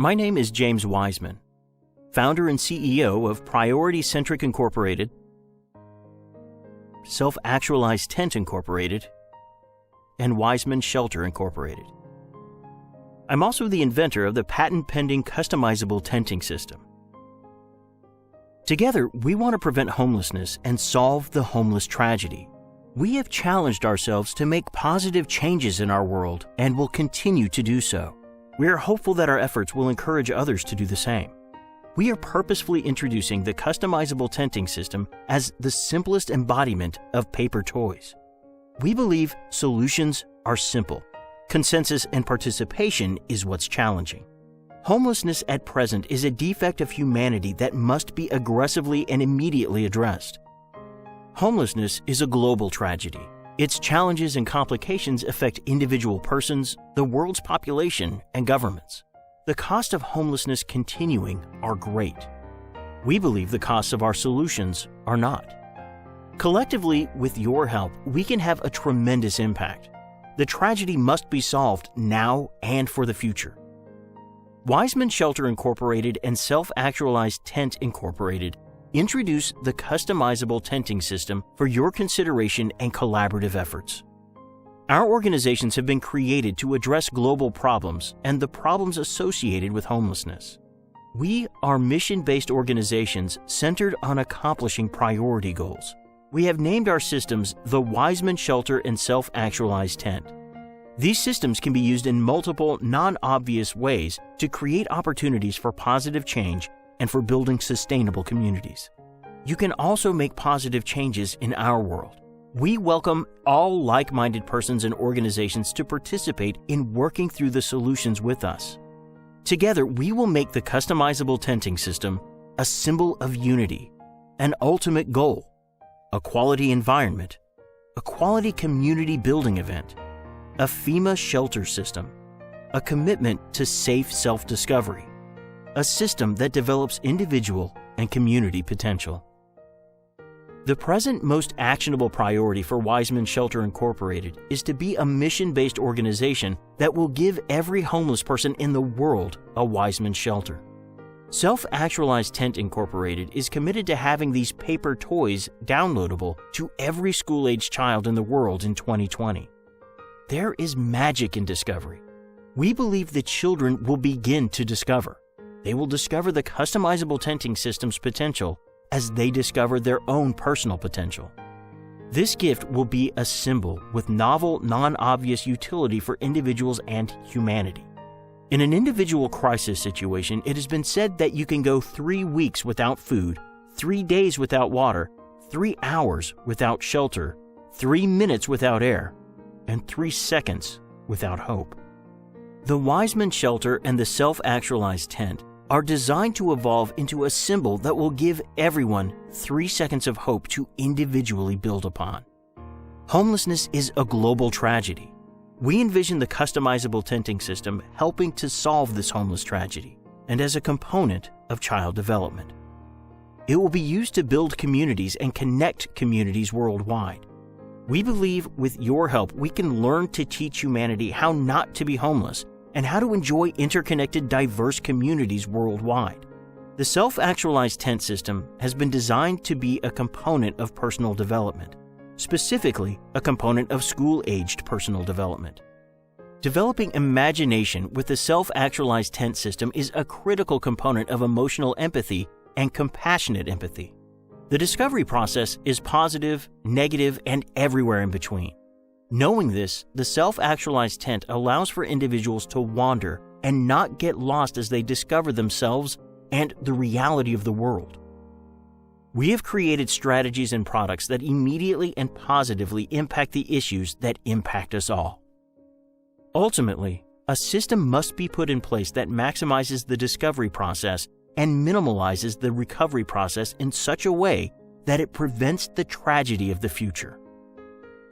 My name is James Wiseman, founder and CEO of Priority Centric Incorporated, Self-Actualized Tent Incorporated, and Wiseman Shelter Incorporated. I'm also the inventor of the patent-pending Customizable Tenting System. Together, we want to prevent homelessness and solve the homeless tragedy. We have challenged ourselves to make positive changes in our world and will continue to do so. We are hopeful that our efforts will encourage others to do the same. We are purposefully introducing the Customizable Tenting System as the simplest embodiment of paper toys. We believe solutions are simple. Consensus and participation is what's challenging. Homelessness at present is a defect of humanity that must be aggressively and immediately addressed. Homelessness is a global tragedy. Its challenges and complications affect individual persons, the world's population, and governments. The costs of homelessness continuing are great. We believe the costs of our solutions are not. Collectively, with your help, we can have a tremendous impact. The tragedy must be solved now and for the future. Wiseman Shelter Incorporated and Self-Actualized Tent Incorporated introduce the Customizable Tenting System for your consideration and collaborative efforts. Our organizations have been created to address global problems and the problems associated with homelessness. We are mission-based organizations centered on accomplishing priority goals. We have named our systems the Wiseman Shelter and Self-Actualized Tent. These systems can be used in multiple, non-obvious ways to create opportunities for positive change and for building sustainable communities. You can also make positive changes in our world. We welcome all like-minded persons and organizations to participate in working through the solutions with us. Together, we will make the Customizable Tenting System a symbol of unity, an ultimate goal, a quality environment, a quality community building event, a FEMA shelter system, a commitment to safe self-discovery, a system that develops individual and community potential. The present most actionable priority for Wiseman Shelter Incorporated is to be a mission-based organization that will give every homeless person in the world a Wiseman shelter. Self-Actualized Tent Incorporated is committed to having these paper toys downloadable to every school-age child in the world in 2020. There is magic in discovery. We believe that children will begin to discover. They will discover the Customizable Tenting System's potential as they discover their own personal potential. This gift will be a symbol with novel, non-obvious utility for individuals and humanity. In an individual crisis situation, it has been said that you can go 3 weeks without food, 3 days without water, 3 hours without shelter, 3 minutes without air, and 3 seconds without hope. The Wiseman Shelter and the Self-Actualized Tent are designed to evolve into a symbol that will give everyone 3 seconds of hope to individually build upon. Homelessness is a global tragedy. We envision the Customizable Tenting System helping to solve this homeless tragedy and as a component of child development. It will be used to build communities and connect communities worldwide. We believe with your help, we can learn to teach humanity how not to be homeless and how to enjoy interconnected, diverse communities worldwide. The Self-Actualized Tent System has been designed to be a component of personal development, specifically a component of school-aged personal development. Developing imagination with the Self-Actualized Tent System is a critical component of emotional empathy and compassionate empathy. The discovery process is positive, negative, and everywhere in between. Knowing this, the Self-Actualized Tent allows for individuals to wander and not get lost as they discover themselves and the reality of the world. We have created strategies and products that immediately and positively impact the issues that impact us all. Ultimately, a system must be put in place that maximizes the discovery process and minimalizes the recovery process in such a way that it prevents the tragedy of the future.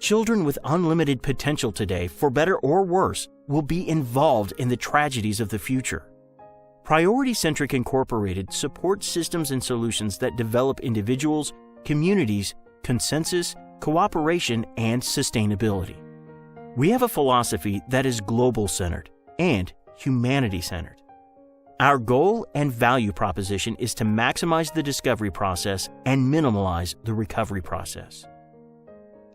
Children with unlimited potential today, for better or worse, will be involved in the tragedies of the future. Priority Centric Incorporated supports systems and solutions that develop individuals, communities, consensus, cooperation, and sustainability. We have a philosophy that is global-centered and humanity-centered. Our goal and value proposition is to maximize the discovery process and minimize the recovery process.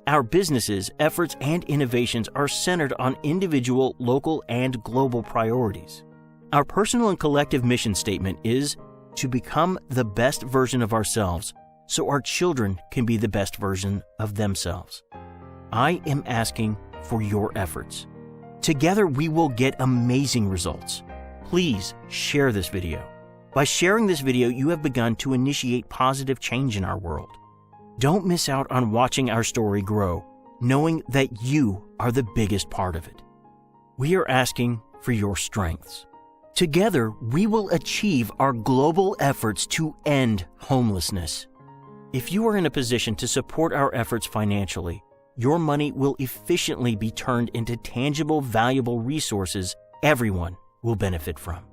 Our businesses, efforts, and innovations are centered on individual, local, and global priorities. Our personal and collective mission statement is to become the best version of ourselves so our children can be the best version of themselves. I am asking for your efforts. Together, we will get amazing results. Please share this video. By sharing this video, you have begun to initiate positive change in our world. Don't miss out on watching our story grow, knowing that you are the biggest part of it. We are asking for your strengths. Together, we will achieve our global efforts to end homelessness. If you are in a position to support our efforts financially, your money will efficiently be turned into tangible, valuable resources everyone will benefit from.